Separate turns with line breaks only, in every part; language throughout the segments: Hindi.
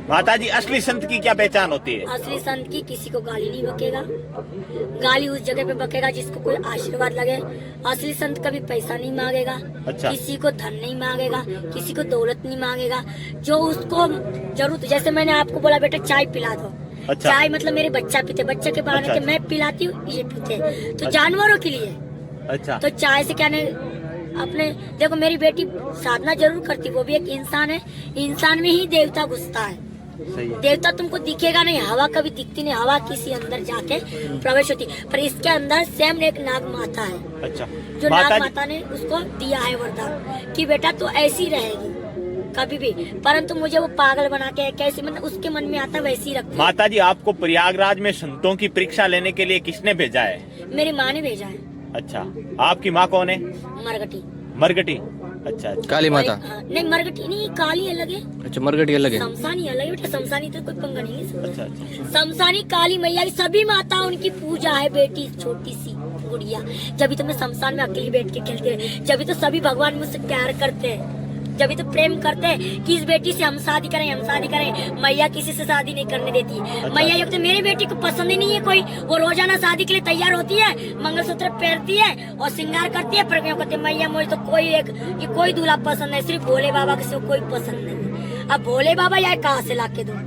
माता जी, असली संत की क्या पहचान होती है?
असली संत की किसी को गाली नहीं बकेगा, गाली उस जगह पे बकेगा जिसको कोई आशीर्वाद लगे। असली संत कभी पैसा नहीं मांगेगा,
अच्छा।
किसी को धन नहीं मांगेगा, किसी को दौलत नहीं मांगेगा। जो उसको जरूरत, जैसे मैंने आपको बोला बेटा चाय पिला दो,
अच्छा।
चाय मतलब मेरे बच्चा पीते, बच्चे के बहाने
अच्छा,
के मैं पिलाती हूँ, ये पीते। तो
अच्छा।
जानवरों के लिए
अच्छा।
तो चाय से क्या नहीं, अपने देखो मेरी बेटी साधना जरूर करती, वो भी एक इंसान है, इंसान में ही देवता घुसता है।
सही है।
देवता तुमको दिखेगा नहीं, हवा कभी दिखती नहीं, हवा किसी अंदर जाके प्रवेश होती, पर इसके अंदर स्वयं एक नाग माता है।
अच्छा।
जो
माता
नाग
जी,
माता ने उसको दिया है वरदान कि बेटा तू ऐसी रहेगी कभी भी, परंतु मुझे वो पागल बना के कैसे, मतलब उसके मन में आता वैसी रखती।
माता जी, आपको प्रयागराज में संतों की परीक्षा लेने के लिए किसने भेजा है?
मेरी माँ ने भेजा है।
अच्छा, आपकी माँ कौन है?
मरगटी।
मरगटी। अच्छा अच्छा।
काली माता।
हाँ, नहीं मरगटी नहीं, काली अलग है,
अच्छा, मरगटी अलग है।
शमशानी अलग है बेटा, शमशानी तो कोई पंगा नहीं है।
अच्छा अच्छा।
शमशानी काली मैया की सभी माता उनकी पूजा है बेटी, छोटी सी गुड़िया। जब तो मैं शमशान में अकेली बैठ के खेलती रही, जब तो सभी भगवान मुझसे प्यार करते हैं, जब तो प्रेम करते हैं कि इस बेटी से हम शादी करें, हम शादी करें। मैया किसी से शादी नहीं करने देती। मैया ये तो मेरी बेटी को पसंद ही नहीं है कोई, वो रोजाना शादी के लिए तैयार होती है, मंगलसूत्र पहनती है और श्रृंगार करती है, पर कहती है मैया मुझे तो कोई दूल्हा पसंद नहीं, सिर्फ भोले बाबा के सिर्फ कोई पसंद नहीं। अब भोले बाबा यार कहाँ से ला के दो?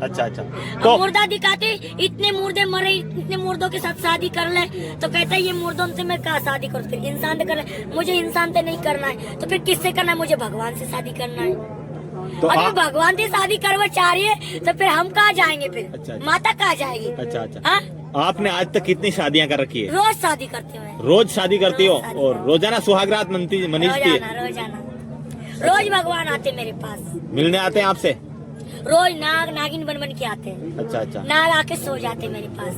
अच्छा अच्छा।
तो मुर्दा दिखाते, इतने मुर्दे मरे, इतने मुर्दों के साथ शादी कर ले, तो कहता है ये मुर्दों से मैं कहा शादी करूँ? फिर इंसान से करना है, मुझे इंसान से नहीं करना है, तो फिर किससे करना है? मुझे भगवान से शादी करना है।
तो
अगर भगवान से शादी करवा चाह रही है तो फिर हम कहाँ जाएंगे? फिर
अच्छा, अच्छा।
माता कहाँ जाएगी?
अच्छा अच्छा।
हाँ?
आपने आज तक कितनी शादियां कर रखी है?
रोज शादी करती हूँ मैं।
रोज शादी करती हो
रोज शादी
और रोजाना सुहागरात मनीजती है?
रोजाना रोज भगवान आते मेरे पास,
मिलने आते हैं आपसे?
रोज नाग नागिन बन बन के आते हैं।
अच्छा अच्छा।
नाग आके सो जाते मेरे पास।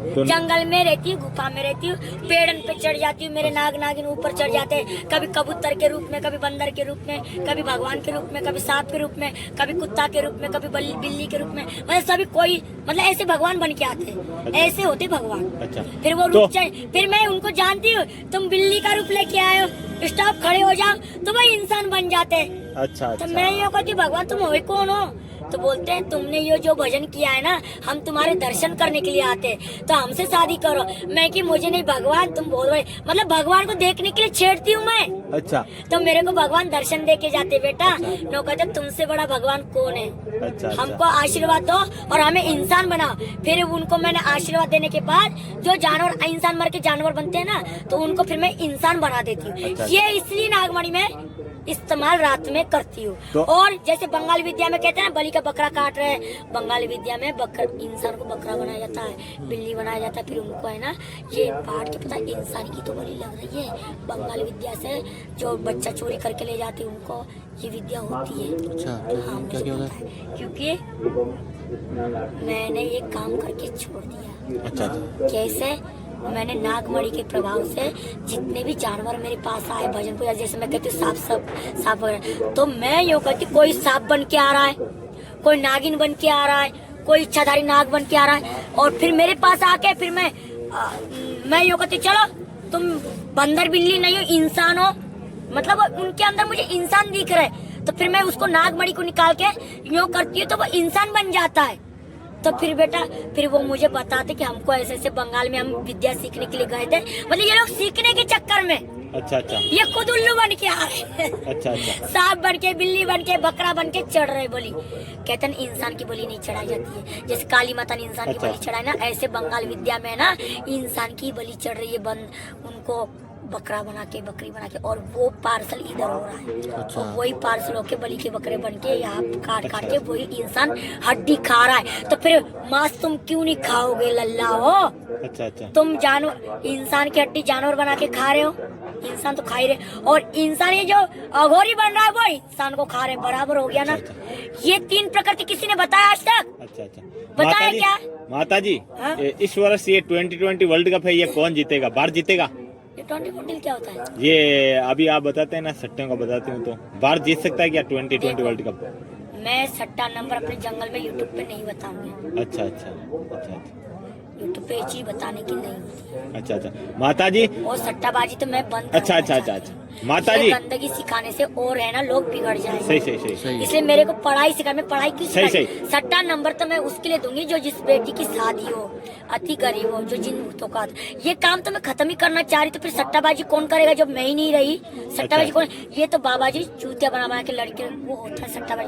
तो
जंगल में रहती हूँ, गुफा में रहती हूँ, पेड़न पे चढ़ जाती हूँ, मेरे नाग नागिन ऊपर चढ़ जाते हैं, कभी कबूतर के रूप में, कभी बंदर के रूप में, कभी भगवान के रूप में, कभी सांप के रूप में, कभी कुत्ता के रूप में, कभी बिल्ली के रूप में, मतलब सभी कोई मतलब ऐसे भगवान बन के आते हैं, ऐसे होते भगवान।
अच्छा।
फिर वो रुक जाए, फिर मैं उनको जानती हूँ, तुम बिल्ली का रूप लेके आए हो, स्टॉप खड़े हो जाओ, तो वही इंसान बन जाते।
अच्छा
तो
अच्छा।
मैं ये कहती भगवान तुम हो कौन हो? तो बोलते हैं तुमने ये जो भजन किया है ना, हम तुम्हारे दर्शन करने के लिए आते हैं, तो हमसे शादी करो। मैं कि मुझे नहीं भगवान, तुम बोल रहे, मतलब भगवान को देखने के लिए छेड़ती हूँ मैं।
अच्छा
तो मेरे को भगवान दर्शन दे के जाते बेटा।
अच्छा।
नो कहते तुमसे बड़ा भगवान कौन है?
अच्छा।
हमको आशीर्वाद दो और हमें इंसान बनाओ। फिर उनको मैंने आशीर्वाद देने के बाद जो जानवर, इंसान मर के जानवर बनते हैं ना, तो उनको फिर मैं इंसान बना देती हूँ।
अच्छा।
ये इसलिए नागमणि में इस्तेमाल रात में करती हूँ।
तो
और जैसे बंगाली विद्या में कहते हैं ना बलि का बकरा काट रहे हैं, बंगाली विद्या में इंसान को बकरा बनाया जाता है, बिल्ली बनाया जाता है, फिर उनको है ना ये पाट के पता इंसान की तो बलि लग रही है। बंगाली विद्या से जो बच्चा चोरी करके ले जाते हैं उनको ये विद्या होती है।
अच्छा,
हाँ
क्या
मुझे
होता
पता है, क्योंकि मैंने ये काम करके छोड़ दिया।
अच्छा।
कैसे? मैंने नागमणि के प्रभाव से जितने भी जानवर मेरे पास आए भजन पूजा, जैसे मैं कहती हूँ सांप वगैरह, तो मैं यूँ कहती कोई सांप बन के आ रहा है, कोई नागिन बन के आ रहा है, कोई इच्छाधारी नाग बन के आ रहा है, और फिर मेरे पास आके फिर मैं यूँ कहती चलो तुम बंदर बिल्ली नहीं हो, इंसान हो, मतलब उनके अंदर मुझे इंसान दिख रहा है, तो फिर मैं उसको नागमणि को निकाल के यूँ करती हूँ तो वो इंसान बन जाता है। तो फिर बेटा फिर वो मुझे बताते कि हमको ऐसे ऐसे बंगाल में हम विद्या सीखने के लिए गए थे, मतलब ये लोग सीखने के चक्कर में
अच्छा अच्छा।
ये खुद उल्लू बन के आ रहे हैं।
अच्छा अच्छा।
सांप बन के, बिल्ली बन के, बकरा बन के चढ़ रहे बलि। कहते हैं इंसान की बलि नहीं चढ़ाई जाती है, जैसे काली माता ने इंसान की बलि चढ़ाई ना, ऐसे बंगाल विद्या में ना इंसान की बलि चढ़ रही है, उनको बकरा बना के, बकरी बना के, और वो पार्सल इधर हो रहा है।
अच्छा।
तो वही पार्सल होके बलि के बकरे बन के यहाँ काट काट के वही इंसान हड्डी खा रहा है। तो फिर मांस तुम क्यों नहीं खाओगे लल्ला हो?
अच्छा अच्छा।
तुम जानवर, इंसान की हड्डी जानवर बना के खा रहे हो, इंसान तो खा ही रहे, और इंसान ये जो अघोरी बन रहा है वो इंसान को खा रहे, बराबर हो गया ना। ये 3 प्रकृति किसी ने बताया आज तक?
अच्छा अच्छा।
बताया क्या?
माता जी,
हाँ?
इस वर्ष ये 2020 वर्ल्ड कप है, ये कौन जीतेगा? भारत जीतेगा?
ये 20 क्या होता है?
ये अभी आप बताते हैं ना, सट्टे का बताती हूँ, तो भारत जीत सकता है क्या 2020 वर्ल्ड कप?
मैं सट्टा नंबर अपने जंगल में यूट्यूब पे नहीं बताऊंगी।
अच्छा अच्छा अच्छा अच्छा।
यूट्यूब पे ये चीज बताने की नहीं होती।
अच्छा अच्छा माता जी।
और सट्टाबाजी तो मैं बंद
अच्छा
करना
अच्छा अच्छा
चाहती
अच्छा
हूँ।
माता
ये
जी।
गंदगी सिखाने से और है ना लोग बिगड़ जाएंगे।
सही सही सही
सही
इसलिए मेरे को पढ़ाई सिखा, मैं पढ़ाई क्यों
सही,
सिखाई?
सही।
सट्टा नंबर तो मैं उसके लिए दूंगी जो जिस बेटी की शादी हो, अति गरीब हो, जो जिन भूतों का, ये काम तो मैं खत्म ही करना चाह रही। तो फिर सट्टाबाजी कौन करेगा जब मैं ही नहीं रही? सट्टाबाजी
अच्छा।
कौन? ये तो बाबा जी चूतिया बना बना के लड़के वो होता है सट्टाबाजी।